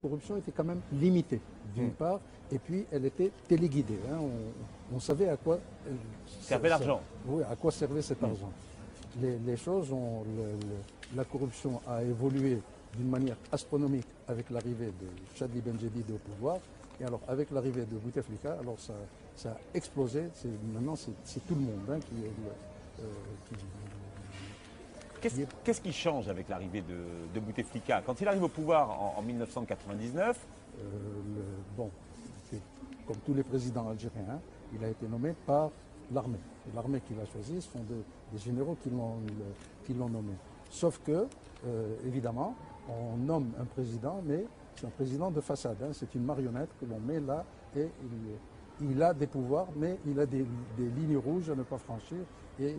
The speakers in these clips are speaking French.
La corruption était quand même limitée, d'une part, et puis elle était téléguidée. Hein. On savait à quoi servait l'argent. Oui, à quoi servait cet argent. Les choses ont. La corruption a évolué d'une manière astronomique avec l'arrivée de Chadli Benjedid au pouvoir. Et alors, avec l'arrivée de Bouteflika, alors ça a explosé. Maintenant, c'est tout le monde hein, qui Qu'est-ce qui change avec l'arrivée de Bouteflika? Quand il arrive au pouvoir en 1999, bon, comme tous les présidents algériens, hein, il a été nommé par l'armée. C'est l'armée qui l'a choisi, ce sont des généraux qui l'ont nommé. Sauf que, évidemment, on nomme un président, mais c'est un président de façade. Hein, c'est une marionnette que l'on met là et il a des pouvoirs, mais il a des lignes rouges à ne pas franchir. Et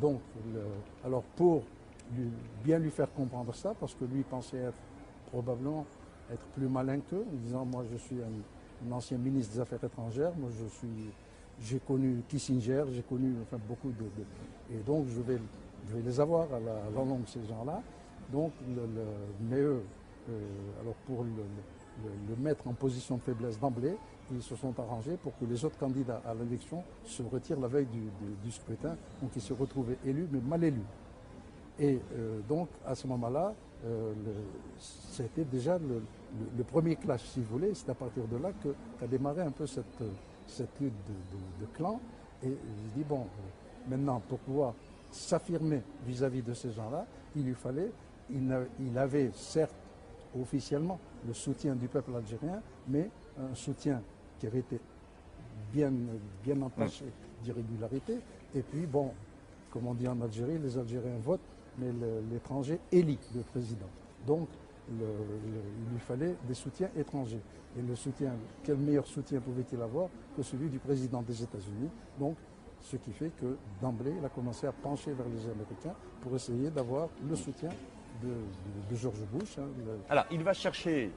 donc, alors pour bien lui faire comprendre ça, parce que lui pensait probablement être plus malin qu'eux, en disant moi je suis un ancien ministre des Affaires étrangères, moi j'ai connu Kissinger, j'ai connu enfin, beaucoup et donc je vais les avoir à la longue ces gens-là. Donc, mais eux, alors pour le mettre en position de faiblesse d'emblée, ils se sont arrangés pour que les autres candidats à l'élection se retirent la veille du scrutin, donc ils se retrouvaient élus, mais mal élus. Et donc, à ce moment-là, c'était déjà le premier clash, si vous voulez. C'est à partir de là qu'a démarré un peu cette lutte de clans. Et je dis, bon, maintenant, pour pouvoir s'affirmer vis-à-vis de ces gens-là, il avait certes officiellement le soutien du peuple algérien, mais un soutien qui avait été bien entaché d'irrégularité. Et puis, bon, comme on dit en Algérie, les Algériens votent, mais l'étranger élit le président. Donc, il lui fallait des soutiens étrangers. Et le soutien, quel meilleur soutien pouvait-il avoir que celui du président des États-Unis? Donc, ce qui fait que d'emblée, il a commencé à pencher vers les Américains pour essayer d'avoir le soutien de George Bush. Hein, Alors, il va chercher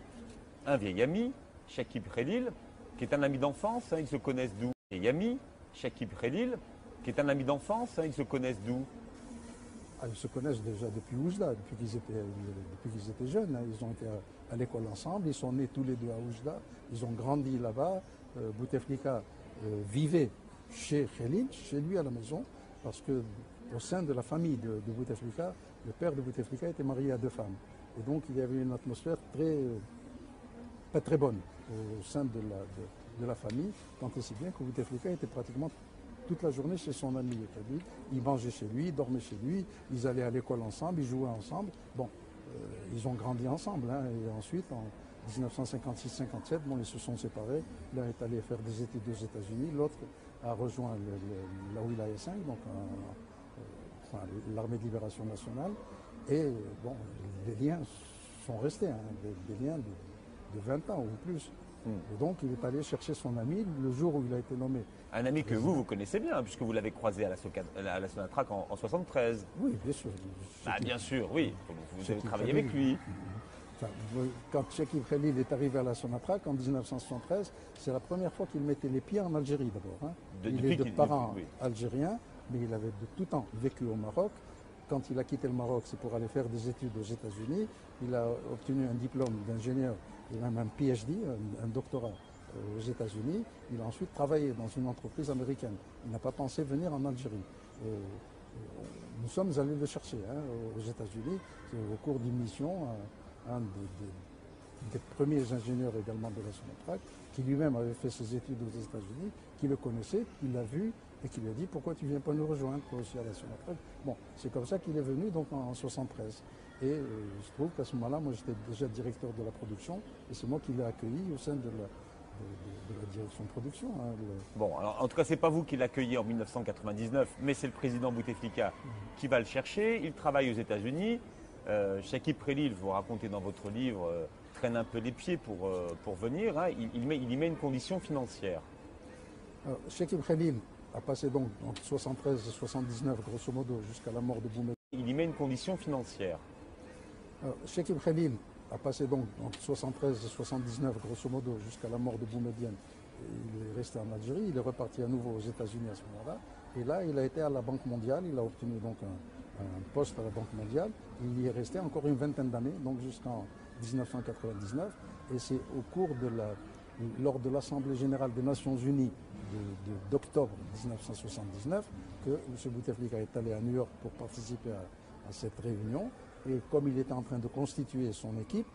un vieil ami, Chakib Khalil, qui est un ami d'enfance, hein, ils se connaissent d'où? Vieil ami, Chakib Khalil, qui est un ami d'enfance, hein, ils se connaissent d'où? Ils se connaissent déjà depuis Oujda, depuis qu'ils étaient jeunes. Hein. Ils ont été à l'école ensemble, ils sont nés tous les deux à Oujda, ils ont grandi là-bas. Bouteflika vivait chez Khalil, chez lui à la maison, parce que au sein de la famille de Bouteflika, le père de Bouteflika était marié à 2 femmes. Et donc il y avait une atmosphère pas très bonne au sein de la famille, tant et si bien que Bouteflika était pratiquement toute la journée chez son ami Khalil. Ils mangeaient chez lui, ils dormaient chez lui, ils allaient à l'école ensemble, ils jouaient ensemble. Bon, ils ont grandi ensemble. Hein, et ensuite, en 1956-57, bon, ils se sont séparés. L'un est allé faire des études aux États-Unis, l'autre a rejoint la Wilaya 5, donc l'armée de libération nationale. Et bon, les liens sont restés, hein, des liens de 20 ans ou plus. Et donc, il est allé chercher son ami le jour où il a été nommé. Un ami que vous connaissez bien, puisque vous l'avez croisé à la Sonatrach en 73. Oui, bien sûr. Bien sûr, oui. Vous avez travaillé avec lui. Enfin, quand Chakib Khalil est arrivé à la Sonatrach en 1973, c'est la première fois qu'il mettait les pieds en Algérie d'abord. Hein. Il est de parents algériens, mais il avait de tout temps vécu au Maroc. Quand il a quitté le Maroc, c'est pour aller faire des études aux États-Unis. Il a obtenu un diplôme d'ingénieur et même un PhD, un doctorat aux États-Unis. Il a ensuite travaillé dans une entreprise américaine. Il n'a pas pensé venir en Algérie. Nous sommes allés le chercher hein, aux États-Unis. Au cours d'une mission, un des premiers ingénieurs également de la Sonatrach, qui lui-même avait fait ses études aux États-Unis, qui le connaissait, qui l'a vu et qui lui a dit pourquoi tu ne viens pas nous rejoindre toi aussi à la Sonatrach. Bon, c'est comme ça qu'il est venu donc en 1973. Et je trouve qu'à ce moment-là, moi j'étais déjà directeur de la production et c'est moi qui l'ai accueilli au sein de la direction de production. Hein, Bon, alors en tout cas, c'est pas vous qui l'accueillez en 1999, mais c'est le président Bouteflika qui va le chercher. Il travaille aux États-Unis. Chakib Khalil, vous racontez dans votre livre, traîne un peu les pieds pour venir. Hein. Il y met une condition financière. Chakib Khalil a passé donc entre 73 et 79, grosso modo, jusqu'à la mort de Boumediene. Il y met une condition financière. Chakib Khalil a passé donc entre 73 et 79, grosso modo, jusqu'à la mort de Boumediene. Il est resté en Algérie, il est reparti à nouveau aux États-Unis à ce moment-là. Et là, il a été à la Banque mondiale, il a obtenu donc un poste à la Banque mondiale. Il y est resté encore une vingtaine d'années, donc jusqu'en 1999, et c'est lors de l'Assemblée générale des Nations Unies d'octobre 1979 que M. Bouteflika est allé à New York pour participer à cette réunion. Et comme il était en train de constituer son équipe,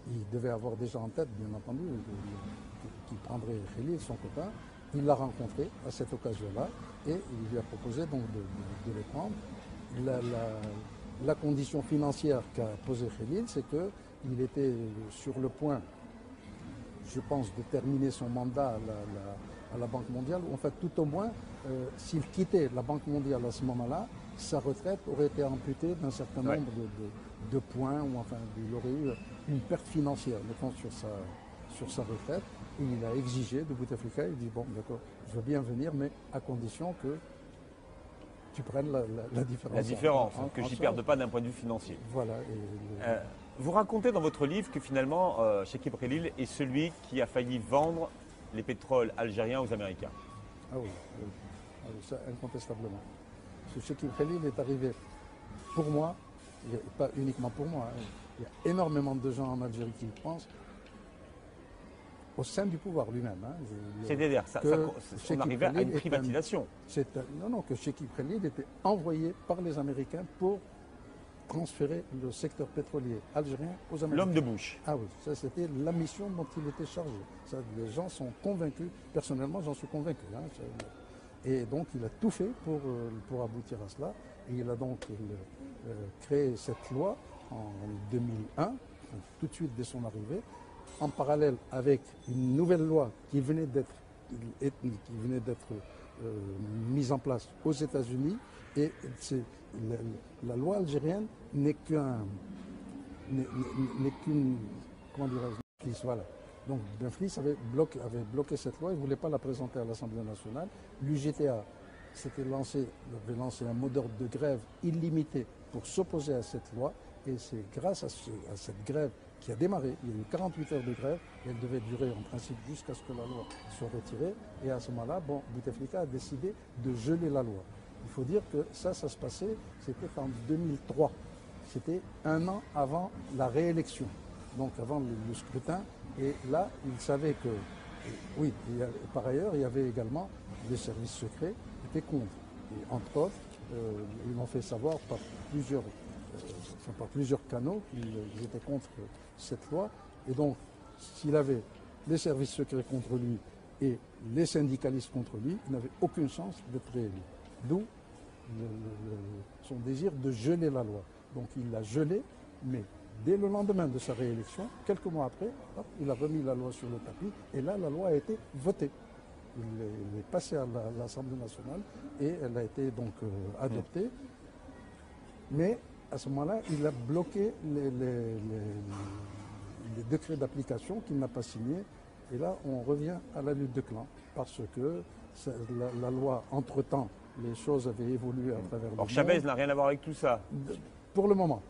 il devait avoir déjà en tête, bien entendu, qu'il prendrait Khalil, son copain. Il l'a rencontré à cette occasion-là et il lui a proposé donc de le prendre. La condition financière qu'a posée Khalil, c'est qu'il était sur le point, je pense, de terminer son mandat à la Banque mondiale, ou en fait, tout au moins, s'il quittait la Banque mondiale à ce moment-là, sa retraite aurait été amputée d'un certain nombre de points, ou enfin, il aurait eu une perte financière, mettons, sur sa retraite. Et il a exigé de Bouteflika, il dit, bon, d'accord, je veux bien venir, mais à condition que tu prennes la différence. La différence, que j'y perde pas d'un point de vue financier. Voilà. Vous racontez dans votre livre que finalement, Chekib Khalil est celui qui a failli vendre les pétroles algériens aux Américains. Ah oui, ça, incontestablement. Ce Chekib Khalil est arrivé pour moi, et pas uniquement pour moi, il y a énormément de gens en Algérie qui le pensent, au sein du pouvoir lui-même. C'est-à-dire, on arrivait à une privatisation. Non, que Chekib Khalil était envoyé par les Américains pour transférer le secteur pétrolier algérien aux Américains. L'homme de Bush. Ah oui, ça c'était la mission dont il était chargé. Ça, les gens sont convaincus, personnellement j'en suis convaincu. Et donc il a tout fait pour aboutir à cela. Et il a donc créé cette loi en 2001, tout de suite dès son arrivée, en parallèle avec une nouvelle loi qui venait d'être mise en place aux États-Unis. Et la loi algérienne n'est qu'une, comment dirais-je, voilà. Donc Benflis avait bloqué cette loi, il ne voulait pas la présenter à l'Assemblée nationale. L'UGTA avait lancé un mot d'ordre de grève illimité pour s'opposer à cette loi. Et c'est grâce à cette grève qui a démarré, il y a eu 48 heures de grève, et elle devait durer en principe jusqu'à ce que la loi soit retirée. Et à ce moment-là, Bouteflika a décidé de geler la loi. Il faut dire que ça se passait, c'était en 2003. C'était un an avant la réélection, donc avant le scrutin. Et là, il savait que, oui, par ailleurs, il y avait également des services secrets qui étaient contre. Et entre autres, ils m'ont fait savoir par plusieurs canaux qu'ils étaient contre cette loi. Et donc, s'il avait les services secrets contre lui et les syndicalistes contre lui, il n'avait aucune chance d'être réélu. D'où son désir de geler la loi. Donc il l'a gelée, mais dès le lendemain de sa réélection, quelques mois après, il a remis la loi sur le tapis et là, la loi a été votée. Il est passé à l'Assemblée nationale et elle a été donc adoptée. Mais à ce moment-là, il a bloqué les décrets d'application qu'il n'a pas signés. Et là, on revient à la lutte de clans parce que la loi, entre-temps, les choses avaient évolué à travers le monde. Or, Chavez n'a rien à voir avec tout ça. Pour le moment,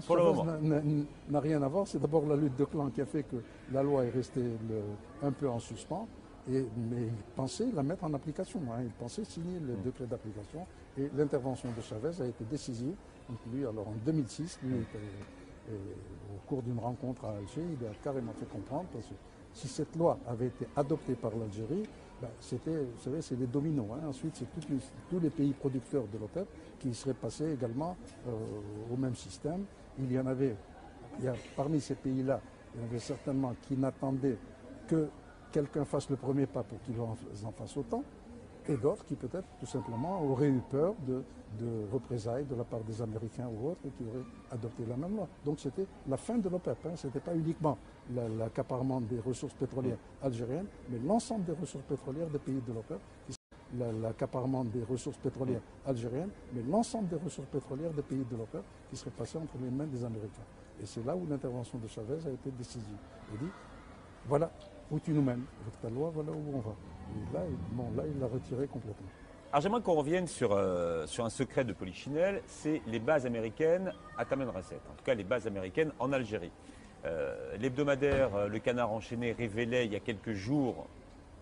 Chavez n'a rien à voir. C'est d'abord la lutte de clans qui a fait que la loi est restée un peu en suspens. Mais il pensait la mettre en application. Il pensait signer le décret d'application. Et l'intervention de Chavez a été décisive. Donc lui, alors en 2006, au cours d'une rencontre à Alger, il a carrément fait comprendre, parce que si cette loi avait été adoptée par l'Algérie, c'était, vous savez, c'est les dominos. Ensuite, c'est tous les pays producteurs de l'OPEP qui seraient passés également au même système. Parmi ces pays-là, il y en avait certainement qui n'attendaient que quelqu'un fasse le premier pas pour qu'ils en fassent autant, et d'autres qui peut-être tout simplement auraient eu peur de représailles de la part des Américains ou autres et qui auraient adopté la même loi. Donc c'était la fin de l'OPEP. Ce n'était pas uniquement l'accaparement des ressources pétrolières algériennes, mais l'ensemble des ressources pétrolières des pays de l'OPEP. L'accaparement des ressources pétrolières algériennes, mais l'ensemble des ressources pétrolières des pays de l'OPEP qui seraient passées entre les mains des Américains. Et c'est là où l'intervention de Chavez a été décisive. Il dit, voilà où tu nous mènes, avec ta loi, voilà où on va. Et là, il l'a retiré complètement. Alors j'aimerais qu'on revienne sur un secret de Polichinelle, c'est les bases américaines à Tamanrasset, en tout cas les bases américaines en Algérie. L'hebdomadaire Le Canard enchaîné révélait il y a quelques jours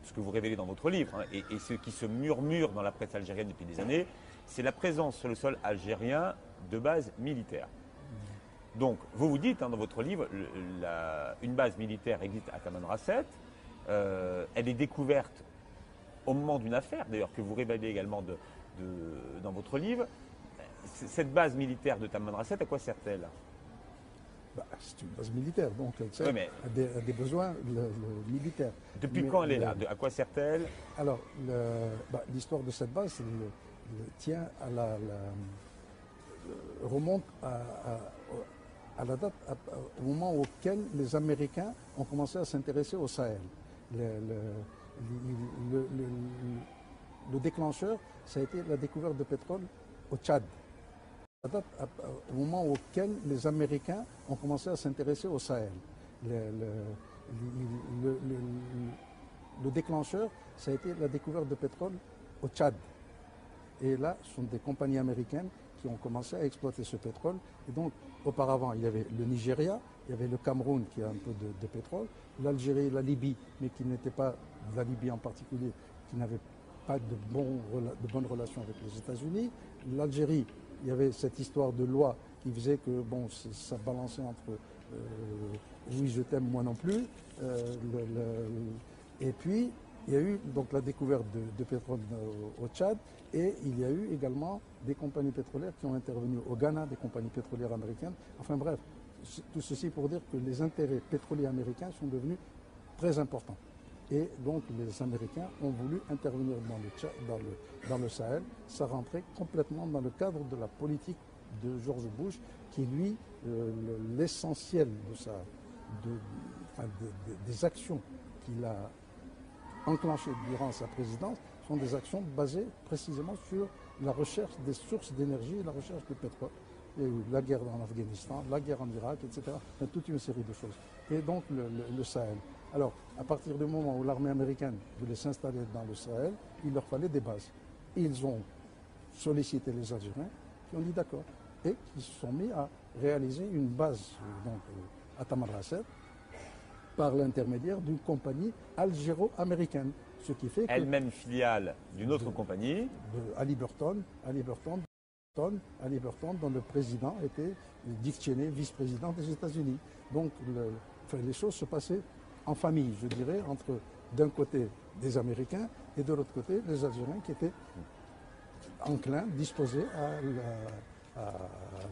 ce que vous révélez dans votre livre, et ce qui se murmure dans la presse algérienne depuis des années, c'est la présence sur le sol algérien de bases militaires. Donc, vous vous dites, hein, dans votre livre, une base militaire existe à Tamanrasset. Elle est découverte au moment d'une affaire, d'ailleurs, que vous révélez également dans votre livre. Cette base militaire de Tamanrasset, à quoi sert-elle? Bah, c'est une base militaire, donc elle sert à des besoins militaires. Depuis quand elle est là? À quoi sert-elle? Alors, l'histoire de cette base tient à remonte à la date, au moment auquel les Américains ont commencé à s'intéresser au Sahel. Le déclencheur, ça a été la découverte de pétrole au Tchad. Au moment auquel les Américains ont commencé à s'intéresser au Sahel. Le déclencheur, ça a été la découverte de pétrole au Tchad. Et là, ce sont des compagnies américaines qui ont commencé à exploiter ce pétrole. Et donc, auparavant, il y avait le Nigeria, il y avait le Cameroun qui a un peu de pétrole, l'Algérie, la Libye, mais qui n'était pas, la Libye en particulier, qui n'avait pas de bonnes relations avec les États-Unis. L'Algérie, il y avait cette histoire de loi qui faisait que bon, ça balançait entre oui, je t'aime, moi non plus. Et puis, il y a eu donc la découverte de pétrole au Tchad et il y a eu également des compagnies pétrolières qui ont intervenu au Ghana, des compagnies pétrolières américaines. Enfin bref, tout ceci pour dire que les intérêts pétroliers américains sont devenus très importants. Et donc les Américains ont voulu intervenir dans le Sahel. Ça rentrait complètement dans le cadre de la politique de George Bush, qui lui, l'essentiel des actions qu'il a enclenchées durant sa présidence sont des actions basées précisément sur la recherche des sources d'énergie et la recherche du pétrole. Il y a eu la guerre en Afghanistan, la guerre en Irak, etc. Enfin, toute une série de choses. Et donc le Sahel. Alors, à partir du moment où l'armée américaine voulait s'installer dans le Sahel, il leur fallait des bases. Ils ont sollicité les Algériens, qui ont dit d'accord, et qui se sont mis à réaliser une base à Tamanrasset par l'intermédiaire d'une compagnie algéro-américaine. Ce qui fait elle-même filiale d'une autre compagnie. Halliburton, dont le président était Dick Cheney, vice-président des États-Unis. Donc les choses se passaient en famille, je dirais, entre d'un côté des Américains et de l'autre côté les Algériens qui étaient enclins, disposés à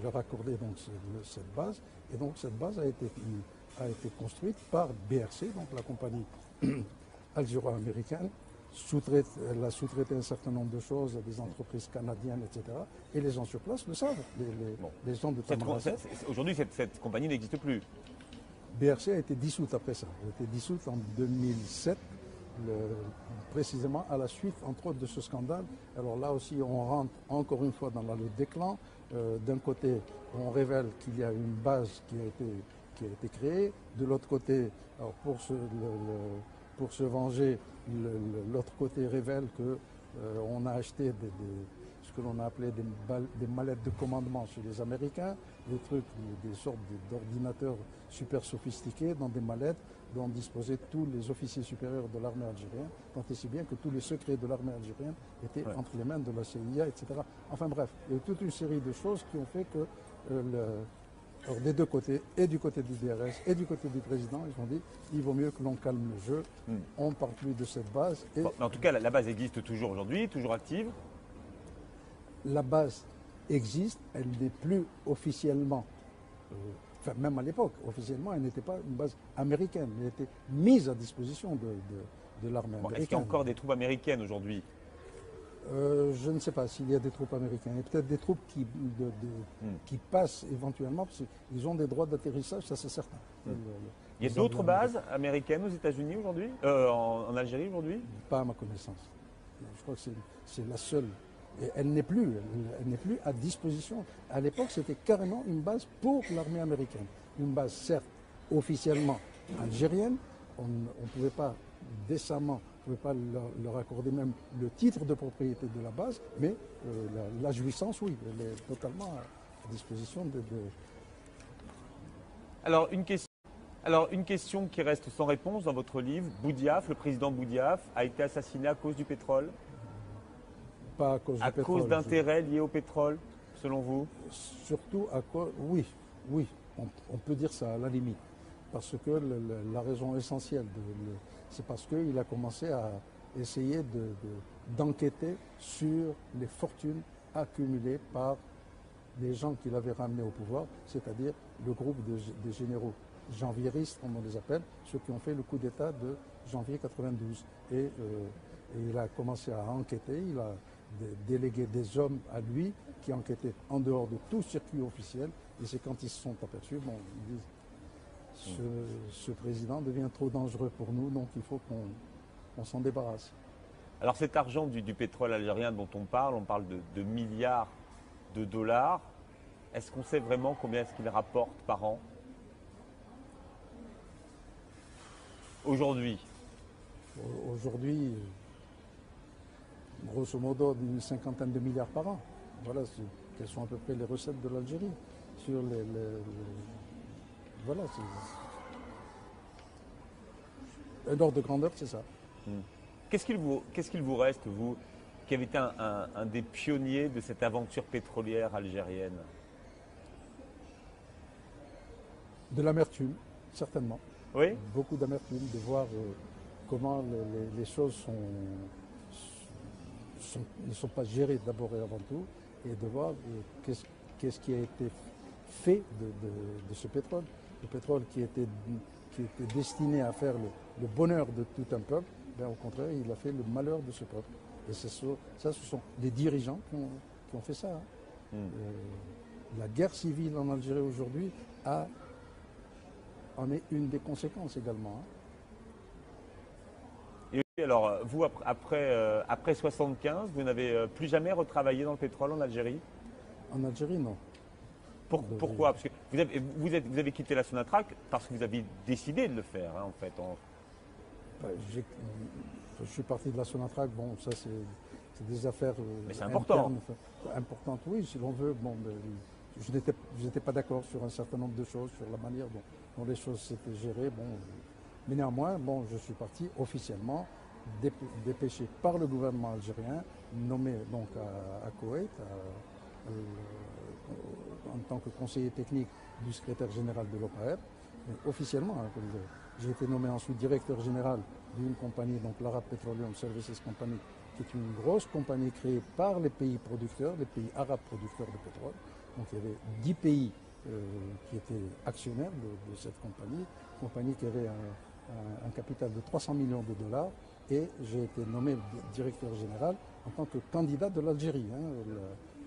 leur accorder donc cette base. Et donc cette base a été construite par BRC, donc la compagnie algéro-américaine. Elle a sous-traité un certain nombre de choses à des entreprises canadiennes, etc. Et les gens sur place le savent, les gens de Tamanrasset. Aujourd'hui, cette compagnie n'existe plus. BRC a été dissoute après ça. Elle a été dissoute en 2007, précisément à la suite, entre autres, de ce scandale. Alors là aussi, on rentre encore une fois dans le déclin. D'un côté, on révèle qu'il y a une base qui a été créée. De l'autre côté, alors pour se venger, l'autre côté révèle qu'on a acheté ce que l'on a appelé des mallettes de commandement chez les Américains, des sortes d'ordinateurs super sophistiqués dans des mallettes dont disposaient tous les officiers supérieurs de l'armée algérienne, tant et si bien que tous les secrets de l'armée algérienne étaient entre les mains de la CIA, etc. Enfin bref, il y a eu toute une série de choses qui ont fait que alors des deux côtés, et du côté du DRS et du côté du président, ils ont dit il vaut mieux que l'on calme le jeu, on ne parle plus de cette base. Et en tout cas, la base existe toujours aujourd'hui, toujours active. La base existe, elle n'est plus officiellement, enfin même à l'époque, officiellement, elle n'était pas une base américaine, elle était mise à disposition de l'armée américaine. Est-ce qu'il y a encore des troupes américaines aujourd'hui? Je ne sais pas s'il y a des troupes américaines. Il y a peut-être des troupes qui passent éventuellement, parce qu'ils ont des droits d'atterrissage, ça c'est certain. Il y a d'autres bases américaines aux États-Unis aujourd'hui, en Algérie aujourd'hui? Pas à ma connaissance. Je crois que c'est la seule. Et elle n'est plus à disposition. À l'époque, c'était carrément une base pour l'armée américaine. Une base, certes, officiellement algérienne. On ne pouvait pas décemment, on ne pouvait pas leur accorder même le titre de propriété de la base, mais la jouissance, oui, elle est totalement à disposition de... Alors, une question qui reste sans réponse dans votre livre. Boudiaf, le président Boudiaf, a été assassiné à cause du pétrole? Pas à cause du pétrole. À cause d'intérêts liés au pétrole, selon vous? Surtout à cause... Oui. On peut dire ça à la limite. Parce que la raison essentielle, c'est parce qu'il a commencé à essayer d'enquêter sur les fortunes accumulées par des gens qu'il avait ramenés au pouvoir, c'est-à-dire le groupe des généraux janvieristes, comme on les appelle, ceux qui ont fait le coup d'État de janvier 92. Et il a commencé à enquêter, il a délégué des hommes à lui qui enquêtaient en dehors de tout circuit officiel. Et c'est quand ils se sont aperçus, bon, ils disent, ce président devient trop dangereux pour nous, donc il faut qu'on s'en débarrasse. Alors cet argent du pétrole algérien dont on parle de milliards de dollars. Est-ce qu'on sait vraiment combien est-ce qu'il rapporte par an aujourd'hui? Aujourd'hui, grosso modo, une cinquantaine de milliards par an. Voilà, quelles sont à peu près les recettes de l'Algérie. Sur voilà, un ordre de grandeur, c'est ça. Qu'est-ce qu'il vous reste, vous, qui avez été un des pionniers de cette aventure pétrolière algérienne? De l'amertume, certainement. Oui. Beaucoup d'amertume, de voir comment les choses ne sont pas gérées d'abord et avant tout, et de voir qu'est-ce qui a été fait de ce pétrole. Le pétrole qui était destiné à faire le bonheur de tout un peuple, ben, au contraire, il a fait le malheur de ce peuple. Et ce sont les dirigeants qui ont fait ça. Hein. La guerre civile en Algérie aujourd'hui en est une des conséquences également. Hein. Et alors, vous, après 75, vous n'avez plus jamais retravaillé dans le pétrole en Algérie? En Algérie, non. Pourquoi? Parce que vous avez quitté la Sonatrach parce que vous avez décidé de le faire, hein, en fait. Je suis parti de la Sonatrach, bon, ça c'est des affaires mais c'est important. Importantes, oui, si l'on veut. Bon, je n'étais pas d'accord sur un certain nombre de choses, sur la manière dont les choses s'étaient gérées. Bon, mais néanmoins, bon, je suis parti officiellement, dépêché par le gouvernement algérien, nommé donc à Koweït, en tant que conseiller technique du secrétaire général de l'OPAEP. Officiellement, hein, j'ai été nommé ensuite directeur général d'une compagnie, donc l'Arab Petroleum Services Company, qui est une grosse compagnie créée par les pays producteurs, les pays arabes producteurs de pétrole. Donc il y avait 10 pays qui étaient actionnaires de cette compagnie qui avait un capital de 300 millions de dollars. Et j'ai été nommé directeur général en tant que candidat de l'Algérie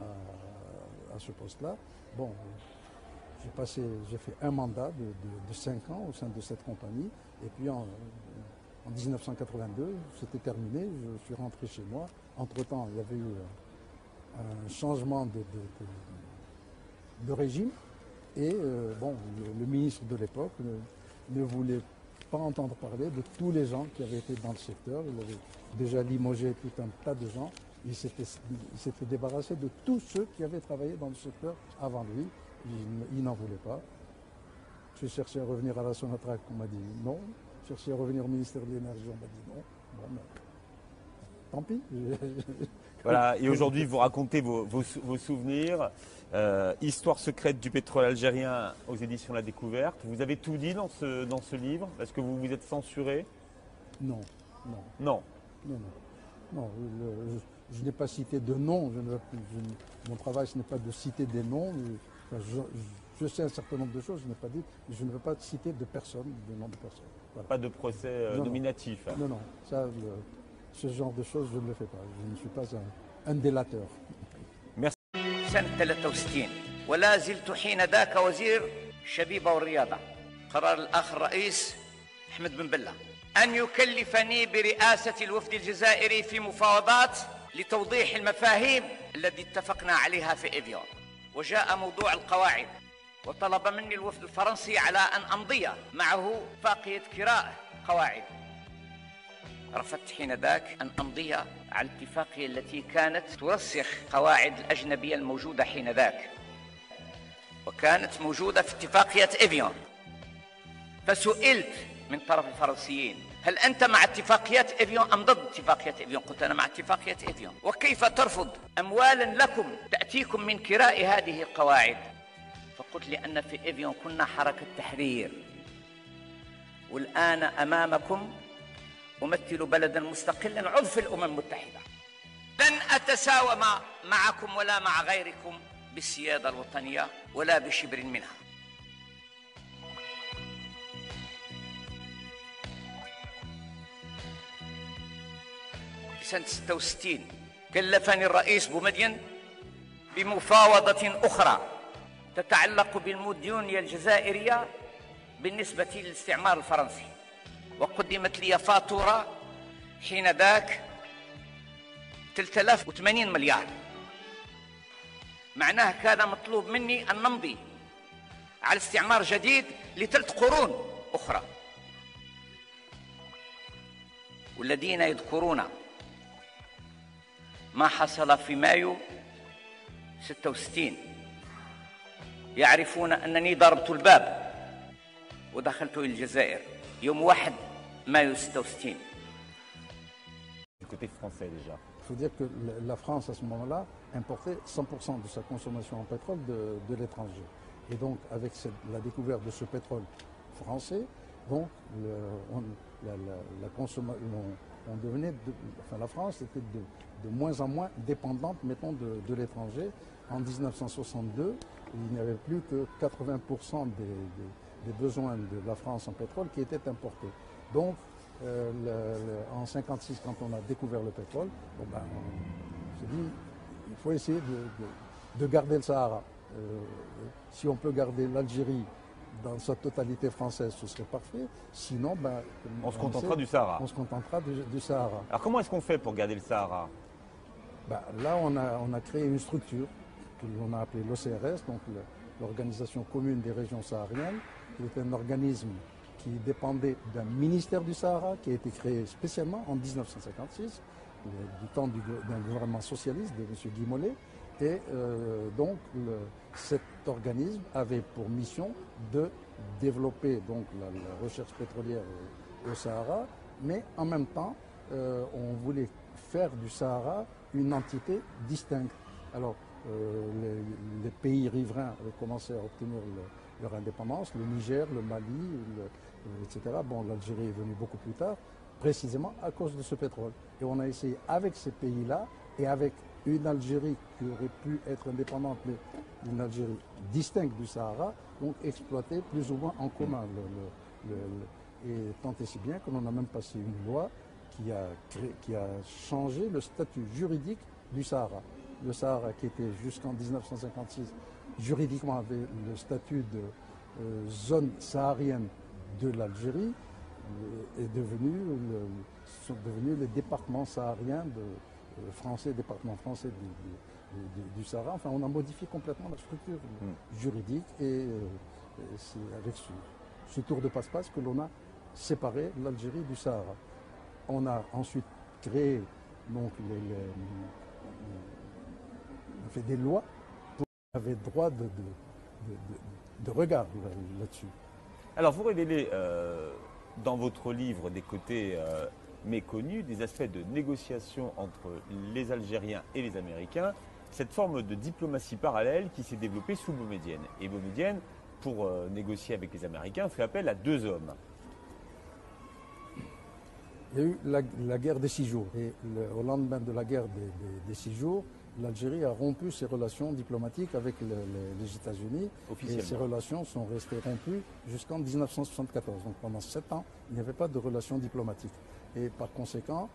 à ce poste-là. Bon, j'ai fait un mandat de 5 ans au sein de cette compagnie. Et puis en 1982, c'était terminé, je suis rentré chez moi. Entre-temps, il y avait eu un changement de régime. Et bon, le ministre de l'époque ne voulait pas entendre parler de tous les gens qui avaient été dans le secteur. Il avait déjà limogé tout un tas de gens. Il s'était débarrassé de tous ceux qui avaient travaillé dans le secteur avant lui. Il n'en voulait pas. J'ai cherché à revenir à la Sonatrach, on m'a dit non. J'ai cherché à revenir au ministère de l'Énergie, on m'a dit non. Bon, mais, tant pis. Voilà, et aujourd'hui, vous racontez vos souvenirs. Histoire secrète du pétrole algérien aux éditions La Découverte. Vous avez tout dit dans ce livre? Est-ce que vous vous êtes censuré? Non. Je n'ai pas cité de noms. Mon travail, ce n'est pas de citer des noms. Je sais un certain nombre de choses, je n'ai pas dit, mais je ne veux pas citer de personnes, de noms de personnes. Voilà. Pas de procès nominatif. Non, ça, ce genre de choses, je ne le fais pas. Je ne suis pas un délateur. Merci. سنة 63 ولا زلت حين ذاك وزير الشبيبة والرياضة. قرار الأخ الرئيس أحمد بن بلة أن يكلفني برئاسة الوفد الجزائري في مفاوضات لتوضيح المفاهيم التي اتفقنا عليها في إفيون. وجاء موضوع القواعد وطلب مني الوفد الفرنسي على أن أمضي معه اتفاقية كراء قواعد. رفضت حين ذاك أن أمضي على الاتفاقية التي كانت ترسخ قواعد الأجنبية الموجودة حين ذاك، وكانت موجودة في اتفاقية إفيون. فسئلت من طرف الفرنسيين: هل أنت مع اتفاقيات إفيون أم ضد اتفاقية إفيون؟ قلت أنا مع اتفاقية إفيون. وكيف ترفض أموالا لكم تأتيكم من كراء هذه القواعد؟ فقلت لأن في إفيون كنا حركة تحرير، والآن أمامكم أمثل بلدا مستقلا عضو في الأمم المتحدة. لن أتساوم معكم ولا مع غيركم بالسيادة الوطنية ولا بشبر منها. سنة 66 كلفني الرئيس بومدين بمفاوضة أخرى تتعلق بالمديونية الجزائرية بالنسبة للاستعمار الفرنسي، وقدمت لي فاتورة حين ذاك 380 مليار. معناه كان مطلوب مني أن نمضي على استعمار جديد ل3 قرون أخرى. والذين يذكرون ما حصل في مايو 66 يعرفون أنني ضربت الباب ودخلت إلى الجزائر يوم 1 مايو 66. Du côté français déjà. Il faut dire que la France, à ce moment-là, importait 100% de sa consommation en pétrole de l'étranger. Et donc, avec la découverte de ce pétrole français, donc, on devenait, la France était de moins en moins dépendante, mettons, de l'étranger. En 1962, il n'y avait plus que 80% des besoins de la France en pétrole qui étaient importés. Donc, en 1956, quand on a découvert le pétrole, on s'est dit il faut essayer de garder le Sahara. Si on peut garder l'Algérie dans sa totalité française, ce serait parfait. Sinon, on se contentera du Sahara. On se contentera du Sahara. Alors comment est-ce qu'on fait pour garder le Sahara? Là, on a créé une structure que l'on a appelée l'OCRS, donc l'Organisation commune des régions sahariennes, qui est un organisme qui dépendait d'un ministère du Sahara, qui a été créé spécialement en 1956, du temps d'un gouvernement socialiste de M. Guy Mollet. Et donc, cet organisme avait pour mission de développer donc, la recherche pétrolière au Sahara, mais en même temps, on voulait faire du Sahara une entité distincte. Alors, les pays riverains avaient commencé à obtenir leur indépendance, le Niger, le Mali, etc. Bon, l'Algérie est venue beaucoup plus tard, précisément à cause de ce pétrole. Et on a essayé avec ces pays-là et avec une Algérie qui aurait pu être indépendante, mais une Algérie distincte du Sahara, donc exploiter plus ou moins en commun. Et tant et si bien que l'on a même passé une loi qui a changé le statut juridique du Sahara. Le Sahara, qui était jusqu'en 1956, juridiquement avait le statut de zone saharienne de l'Algérie, sont devenus les départements sahariens département français du Sahara. Enfin, on a modifié complètement la structure juridique et c'est avec ce tour de passe-passe que l'on a séparé l'Algérie du Sahara. On a ensuite créé donc on fait des lois pour qu'on avait droit de regard là-dessus. Alors vous révélez dans votre livre des côtés méconnus, des aspects de négociation entre les Algériens et les Américains, cette forme de diplomatie parallèle qui s'est développée sous Boumedienne. Et Boumedienne, pour négocier avec les Américains, fait appel à 2 hommes. Il y a eu la guerre des 6 jours. Et au lendemain de la guerre des 6 jours, l'Algérie a rompu ses relations diplomatiques avec les États-Unis. Et ces relations sont restées rompues jusqu'en 1974. Donc pendant 7 ans, il n'y avait pas de relations diplomatiques. Et par conséquent,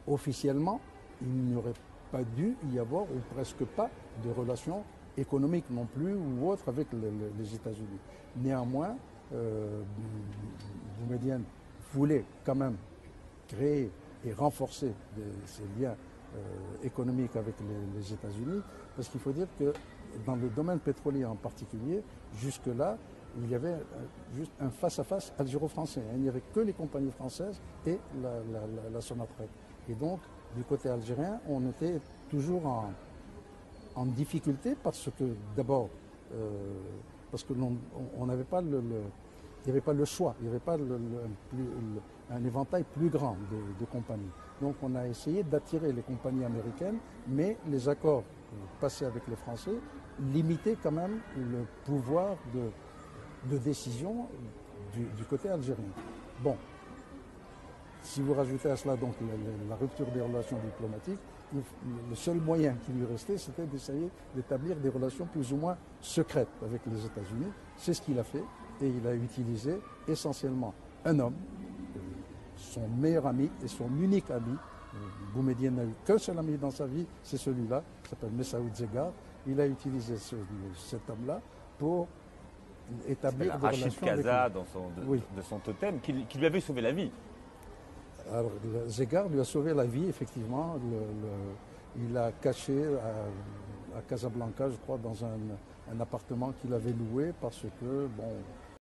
officiellement, il n'y aurait pas dû y avoir, ou presque pas, de relations économiques non plus, ou autres avec les États-Unis. Néanmoins, Boumedienne voulait quand même créer et renforcer ces liens économiques avec les États-Unis, parce qu'il faut dire que dans le domaine pétrolier en particulier, jusque-là, il y avait juste un face-à-face algéro-français. Il n'y avait que les compagnies françaises et la Sonatrach. Et donc, du côté algérien, on était toujours en difficulté parce que, d'abord, parce que on n'avait pas il n'y avait pas le choix, il n'y avait pas un éventail plus grand de compagnies. Donc on a essayé d'attirer les compagnies américaines, mais les accords passés avec les Français limiter quand même le pouvoir de décision du côté algérien. Bon, si vous rajoutez à cela donc la rupture des relations diplomatiques, le seul moyen qui lui restait, c'était d'essayer d'établir des relations plus ou moins secrètes avec les États-Unis. C'est ce qu'il a fait et il a utilisé essentiellement un homme, son meilleur ami et son unique ami. Boumedienne n'a eu qu'un seul ami dans sa vie, c'est celui-là, qui s'appelle Messaoud Zeggar. Il a utilisé cet homme-là pour établir des Rachid relations Kaza avec lui. de son totem, qui lui avait sauvé la vie. Alors, Zeggar lui a sauvé la vie, effectivement. Il a caché à Casablanca, je crois, dans un appartement qu'il avait loué parce que, bon,